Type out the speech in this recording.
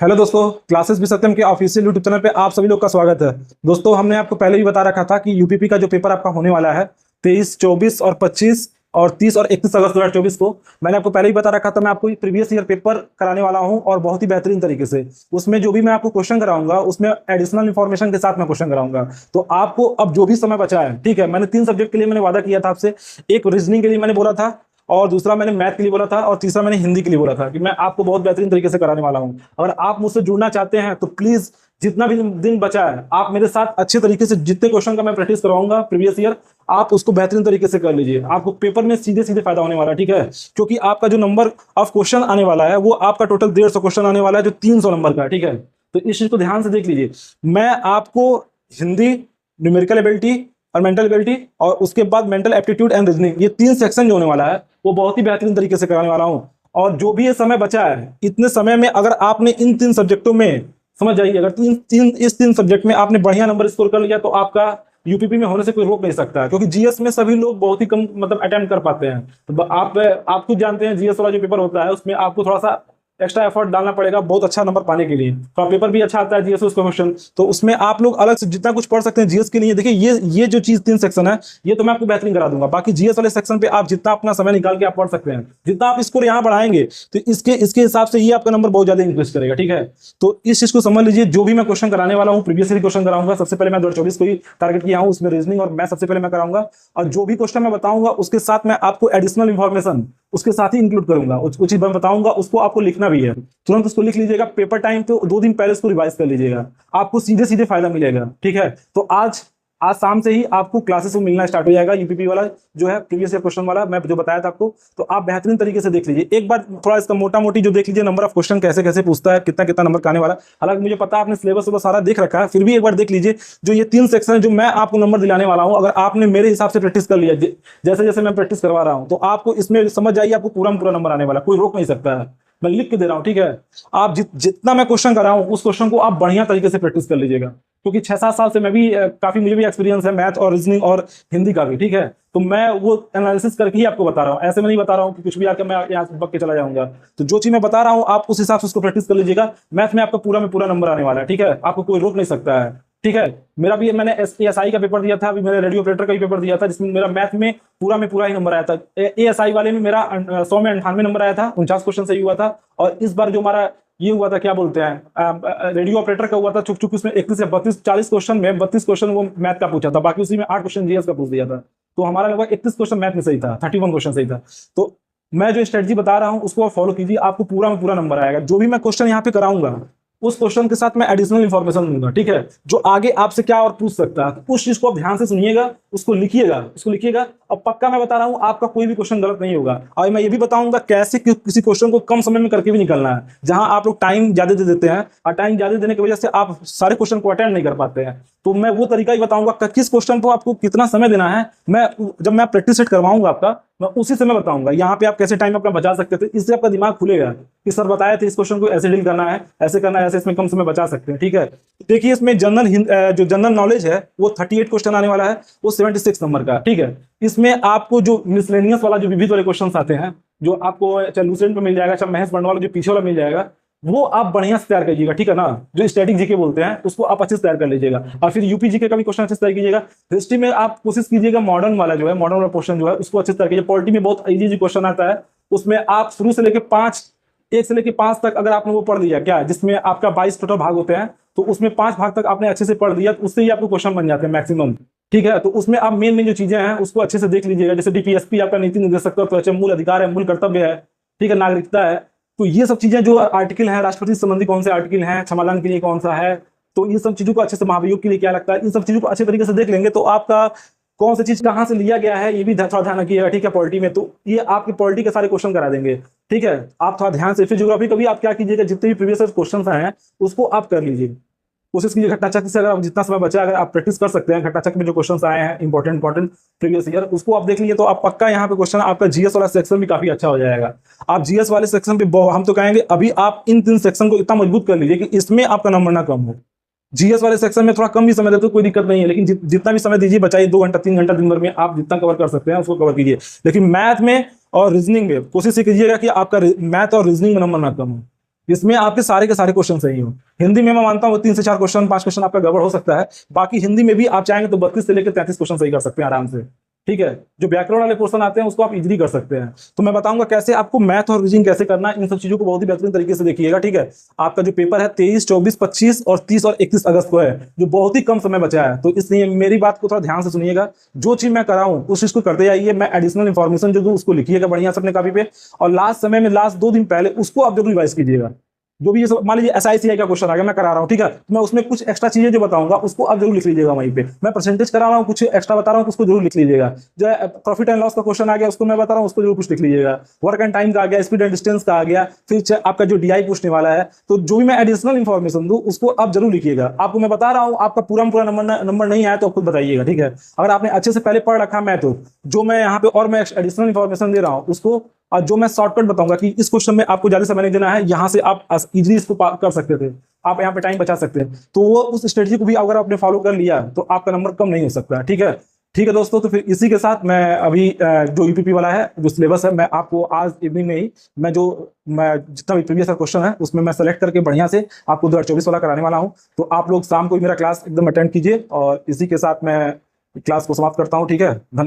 Hello दोस्तों, classes भी सत्यम के ऑफिशियल यूट्यूब चैनल पे आप सभी लोग का स्वागत है। दोस्तों, हमने आपको पहले भी बता रखा था कि यूपीपी का जो पेपर आपका होने वाला है 23, 24 और 25 और 30 और 31 अगस्त 2024 को, मैंने आपको पहले ही बता रखा था। मैं आपको प्रीवियस ईयर पेपर कराने वाला हूं और बहुत ही बेहतरीन तरीके से। उसमें जो भी मैं आपको क्वेश्चन कराऊंगा उसमें एडिशनल इन्फॉर्मेशन के साथ मैं क्वेश्चन कराऊंगा। तो आपको अब जो भी समय बचा है, ठीक है, मैंने 3 सब्जेक्ट के लिए मैंने वादा किया था आपसे। एक रीजनिंग के लिए मैंने बोला था, और दूसरा मैंने मैथ के लिए बोला था, और तीसरा मैंने हिंदी के लिए बोला था कि मैं आपको बहुत बेहतरीन तरीके से कराने वाला हूं। अगर आप मुझसे जुड़ना चाहते हैं तो प्लीज जितना भी दिन बचा है आप मेरे साथ अच्छे तरीके से, जितने क्वेश्चन का मैं प्रैक्टिस करवाऊंगा प्रीवियस ईयर, आप उसको बेहतरीन तरीके से कर लीजिए। आपको पेपर में सीधे सीधे फायदा होने वाला है, ठीक है। क्योंकि आपका जो नंबर ऑफ क्वेश्चन आने वाला है वो आपका टोटल 150 क्वेश्चन आने वाला है, जो 300 नंबर का है, ठीक है। तो इस चीज को ध्यान से देख लीजिए। मैं आपको हिंदी, न्यूमेरिकल एबिलिटी और मेंटल एबिलिटी, और उसके बाद मेंटल एप्टीट्यूड एंड रीजनिंग, ये 3 सेक्शन जो होने वाला है वो बहुत ही बेहतरीन तरीके से कराने वाला हूं। और जो भी ये समय बचा है, इतने समय में अगर आपने इन 3 सब्जेक्टों में, समझ जाइए, अगर इस तीन सब्जेक्ट में आपने बढ़िया नंबर स्कोर कर लिया तो आपका यूपीपी में होने से कोई रोक नहीं सकता। क्योंकि जीएस में सभी लोग बहुत ही कम मतलब अटेम्प्ट कर पाते हैं। तो आप खुद जानते हैं जीएस वाला जो पेपर होता है उसमें आपको थोड़ा सा एक्स्ट्रा एफर्ट डालना पड़ेगा बहुत अच्छा नंबर पाने के लिए। तो पेपर भी अच्छा आता है जीएस उसका क्वेश्चन, तो उसमें आप लोग अलग से जितना कुछ पढ़ सकते हैं जीएस के लिए। देखिए, ये जो चीज 3 सेक्शन है ये तो मैं आपको बेहतरीन करा दूंगा। बाकी जीएस वाले सेक्शन पे आप जितना अपना समय निकाल के आप पढ़ सकते हैं, जितना आप स्कोर यहाँ बढ़ाएंगे तो इसके हिसाब से ये आपका नंबर बहुत ज्यादा इंक्रीज करेगा, ठीक है। तो इस चीज को समझ लीजिए। जो भी मैं क्वेश्चन कराने वाला हूँ प्रीवियस ईयर क्वेश्चन कराऊंगा। सबसे पहले मैं 2024 को ही टारगेट किया हूँ, उसमें रीजनिंग और मैथ सबसे पहले मैं कराऊंगा। और जो भी क्वेश्चन मैं बताऊंगा उसके साथ मैं आपको एडिशनल इन्फॉर्मेशन उसके साथ ही इंक्लूड करूंगा। कुछ चीज मैं बताऊंगा उसको आपको लिखना भी है, तुरंत उसको लिख लीजिएगा। पेपर टाइम पे 2 दिन पहले उसको रिवाइज कर लीजिएगा, आपको सीधे सीधे फायदा मिलेगा, ठीक है। तो आज शाम से ही आपको क्लासेस में मिलना स्टार्ट हो जाएगा। यूपीपी वाला जो है प्रीवियस ईयर क्वेश्चन वाला मैं जो बताया था आपको, तो आप बेहतरीन तरीके से देख लीजिए। एक बार थोड़ा इसका मोटा मोटी जो देख लीजिए, नंबर ऑफ क्वेश्चन कैसे कैसे पूछता है, कितना कितना नंबर का आने वाला। हालांकि मुझे पता है आपने सिलेबस सारा देख रखा है, फिर भी एक बार देख लीजिए। जो ये 3 सेक्शन है जो मैं आपको नंबर दिलाने वाला हूं, अगर आपने मेरे हिसाब से प्रैक्टिस कर लिया जैसे जैसे मैं प्रैक्टिस करवा रहा हूं, तो आपको इसमें समझ जाइए आपको पूरा पूरा नंबर आने वाला, कोई रोक नहीं सकता है। मैं लिख के दे रहा हूं, ठीक है। आप जितना मैं क्वेश्चन कर रहा हूं उस क्वेश्चन को आप बढ़िया तरीके से प्रैक्टिस कर लीजिएगा। क्योंकि 6-7 साल से मैं भी काफी, मुझे भी एक्सपीरियंस है मैथ और रीजनिंग और हिंदी का भी, ठीक है। तो मैं वो एनालिसिस करके ही आपको बता रहा हूँ, ऐसे में नहीं बता रहा हूँ कि कुछ भी आकर मैं यहाँ से बक के चला जाऊंगा। तो जो चीज मैं बता रहा हूँ आप उस हिसाब से उसको प्रैक्टिस कर लीजिएगा। मैथ में आपका पूरा में पूरा नंबर आने वाला है, ठीक है। आपको कोई रोक नहीं सकता है, ठीक है। मेरा भी, मैंने एएसआई का पेपर दिया था, अभी मैंने रेडियो ऑपरेटर का भी पेपर दिया था, जिसमें मेरा मैथ में पूरा ही नंबर आया था। एएसआई वाले में मेरा 100 में 98 नंबर आया था, 49 क्वेश्चन सही हुआ था। और इस बार जो हमारा ये हुआ था, क्या बोलते हैं, रेडियो ऑपरेटर का हुआ था, चुप चुप उसमें 31 से 32 40 क्वेश्चन में 32 क्वेश्चन वो मैथ का पूछा था, बाकी उसी में 8 क्वेश्चन जीएस का पूछ दिया था। तो हमारा लगभग 31 क्वेश्चन मैथ में सही था, 31 क्वेश्चन सही था। तो मैं जो स्ट्रेटजी बता रहा हूँ उसको आप फॉलो कीजिए, आपको पूरा में पूरा नंबर आएगा। जो भी मैं क्वेश्चन यहाँ पे कराऊंगा उस क्वेश्चन के साथ मैं एडिशनल इन्फॉर्मेशन दूंगा, ठीक है। जो आगे आपसे क्या और पूछ सकता है, उस चीज को आप ध्यान से सुनिएगा, उसको लिखिएगा। और पक्का मैं बता रहा हूं आपका कोई भी क्वेश्चन गलत नहीं होगा। और मैं ये भी बताऊंगा कैसे किसी क्वेश्चन को कम समय में करके भी निकलना है। जहां आप लोग टाइम ज्यादा दे देते हैं और टाइम ज्यादा देने की वजह से आप सारे क्वेश्चन को अटेंड नहीं कर पाते हैं, तो मैं वो तरीका ही बताऊंगा किस क्वेश्चन को आपको कितना समय देना है। जब मैं प्रैक्टिस सेट करवाऊंगा आपका, मैं उसी समय बताऊंगा यहाँ पे आप कैसे टाइम अपना बचा सकते थे। इससे आपका दिमाग खुलेगा कि सर बताए थे इस क्वेश्चन को ऐसे डील करना है, ऐसे करना है, ऐसे इसमें कम समय बचा सकते हैं, ठीक है। देखिए, इसमें जो जनरल नॉलेज है वो 38 क्वेश्चन आने वाला है, वो 76 नंबर का, ठीक है। इसमें आपको जो मिसलेनियस वाला जो विविध वाले क्वेश्चन आते हैं, जो आपको चाहे लूसेंट में मिल जाएगा, चाहे महेश बंडवाल जो पीछे वाला मिल जाएगा, वो आप बढ़िया से तैयार कीजिएगा, ठीक है ना। जो स्टैटिक जीके बोलते हैं उसको आप अच्छे से तैयार कर लीजिएगा। और फिर यूपी जीके का भी क्वेश्चन अच्छे से तैयार कीजिएगा। हिस्ट्री में आप कोशिश कीजिएगा मॉडर्न वाला क्वेश्चन जो है उसको अच्छे से तैयार कीजिए। पॉलिटी में बहुत इजी क्वेश्चन आता है, उसमें आप शुरू से लेकर 1 से लेकर 5 तक अगर आपने वो पढ़ लिया, क्या जिसमें आपका 22 टोटल भाग होते हैं, तो उसमें 5 भाग तक आपने अच्छे से पढ़ लिया, तो उससे ही आपको क्वेश्चन बन जाते हैं मैक्सिमम, ठीक है। तो उसमें आप मेन जो चीजें हैं उसको अच्छे से देख लीजिएगा। जैसे डीपीएसपी आपका नीति निर्देशक तत्व है, मूल अधिकार है, मूल कर्तव्य है, ठीक है, नागरिकता है। तो ये सब चीजें जो आर्टिकल है, राष्ट्रपति संबंधी कौन से आर्टिकल हैं, क्षमादान के लिए कौन सा है, तो ये सब चीजों को अच्छे से, महाभियोग के लिए क्या लगता है, इन सब चीजों को अच्छे तरीके से देख लेंगे तो आपका कौन सी चीज कहां से लिया गया है ये भी थोड़ा ध्यान रखिएगा, ठीक है। पॉलिटी में तो ये आपकी पॉलिटी के सारे क्वेश्चन करा देंगे, ठीक है। आप थोड़ा ध्यान से, फिर ज्योग्राफी का भी आप क्या कीजिएगा, जितने भी प्रीवियस क्वेश्चन आए हैं उसको आप कर लीजिए। कोशिश कीजिए घट्टा चक्र से, अगर आप जितना समय बचा अगर आप प्रैक्टिस कर सकते हैं, घट्टा चक्र में जो क्वेश्चन आए हैं इंपॉर्टेंट प्रीवियस ईयर, उसको आप देख लीजिए तो आप पक्का यहाँ पे क्वेश्चन आपका जीएस वाला सेक्शन भी काफी अच्छा हो जाएगा। आप जीएस वाले सेक्शन पे हम तो कहेंगे अभी आप इन 3 सेक्शन को इतना मजबूत कर लीजिए कि इसमें आपका नंबर ना कम हो। जीएस वाले सेक्शन में थोड़ा कम भी समय देते तो कोई दिक्कत नहीं है, लेकिन जितना भी समय दीजिए, बचाइए 2 घंटा 3 घंटा दिन भर में आप जितना कवर कर सकते हैं उसको कवर कीजिए। लेकिन मैथ में और रीजनिंग में कोशिश कीजिएगा कि आपका मैथ और रीजनिंग में नंबर ना कम हो। इसमें आपके सारे के सारे क्वेश्चन सही हो। हिंदी में मैं मानता हूँ 3 से 4 क्वेश्चन 5 क्वेश्चन आपका गड़बड़ हो सकता है, बाकी हिंदी में भी आप चाहेंगे तो 32 से लेकर 33 क्वेश्चन सही कर सकते हैं आराम से। ठीक है, जो व्याकरण वाले क्वेश्चन आते हैं उसको आप इजीली कर सकते हैं। तो मैं बताऊंगा कैसे आपको मैथ और रीजनिंग कैसे करना है, इन सब चीजों को बहुत ही बेहतरीन तरीके से देखिएगा। ठीक है, आपका जो पेपर है 23, 24, 25 और 30 और 31 अगस्त को है, जो बहुत ही कम समय बचा है, तो इसलिए मेरी बात को थोड़ा ध्यान से सुनिएगा। जो चीज मैं कराऊं उस चीज को करते जाइए, मैं एडिशनल इन्फॉर्मेशन जो दूं उसको लिखिएगा बढ़िया से अपने कॉपी पे, और लास्ट समय में लास्ट 2 दिन पहले उसको आप जरूर रिवाइज कीजिएगा। जो भी ये सब मान लीजिए SICI का क्वेश्चन आ गया, मैं करा रहा हूँ, ठीक है, तो मैं उसमें कुछ एक्स्ट्रा चीजें जो बताऊंगा उसको आप जरूर लिख लीजिएगा वहीं पे। मैं परसेंटेज करा रहा हूँ, कुछ एक्स्ट्रा बता रहा हूँ, उसको जरूर लिख लीजिएगा। जो प्रॉफिट एंड लॉस का क्वेश्चन आ गया उसको मैं बता रहा हूँ, उसको जरूर कुछ लिख लीजिएगा। वर्क एंड टाइम का आ गया, स्पीड एंड डिस्टेंस का आ गया, फिर आपका जो DI पूछने वाला है, तो जो भी मैं एडिशनल इन्फॉर्मेशन दूं उसको आप जरूर लिखिएगा। आपको मैं बता रहा हूँ, आपका पूरा नंबर नहीं आया तो खुद बताइएगा। ठीक है, अगर आपने अच्छे से पहले पढ़ रखा मैं तो जो मैं यहाँ पे और मैं एडिशनल इन्फॉर्मेशन दे रहा हूँ उसको, और जो मैं शॉर्टकट बताऊंगा कि इस क्वेश्चन में आपको ज्यादा समय नहीं देना है, यहाँ से आप इजीली इसको कर सकते थे, आप यहाँ पे टाइम बचा सकते हैं। तो वो उस स्ट्रेटजी को भी अगर आपने फॉलो कर लिया तो आपका नंबर कम नहीं हो सकता। ठीक है, ठीक है दोस्तों, तो फिर इसी के साथ मैं अभी जो UPP वाला है जो सिलेबस है, मैं आपको आज इवनिंग में ही मैं जितना भी प्रीवियस क्वेश्चन है उसमें मैं सेलेक्ट करके बढ़िया से आपको 2024 वाला कराने वाला हूँ। तो आप लोग शाम को मेरा क्लास एकदम अटेंड कीजिए, और इसी के साथ मैं क्लास को समाप्त करता हूँ। ठीक है, धन्यवाद।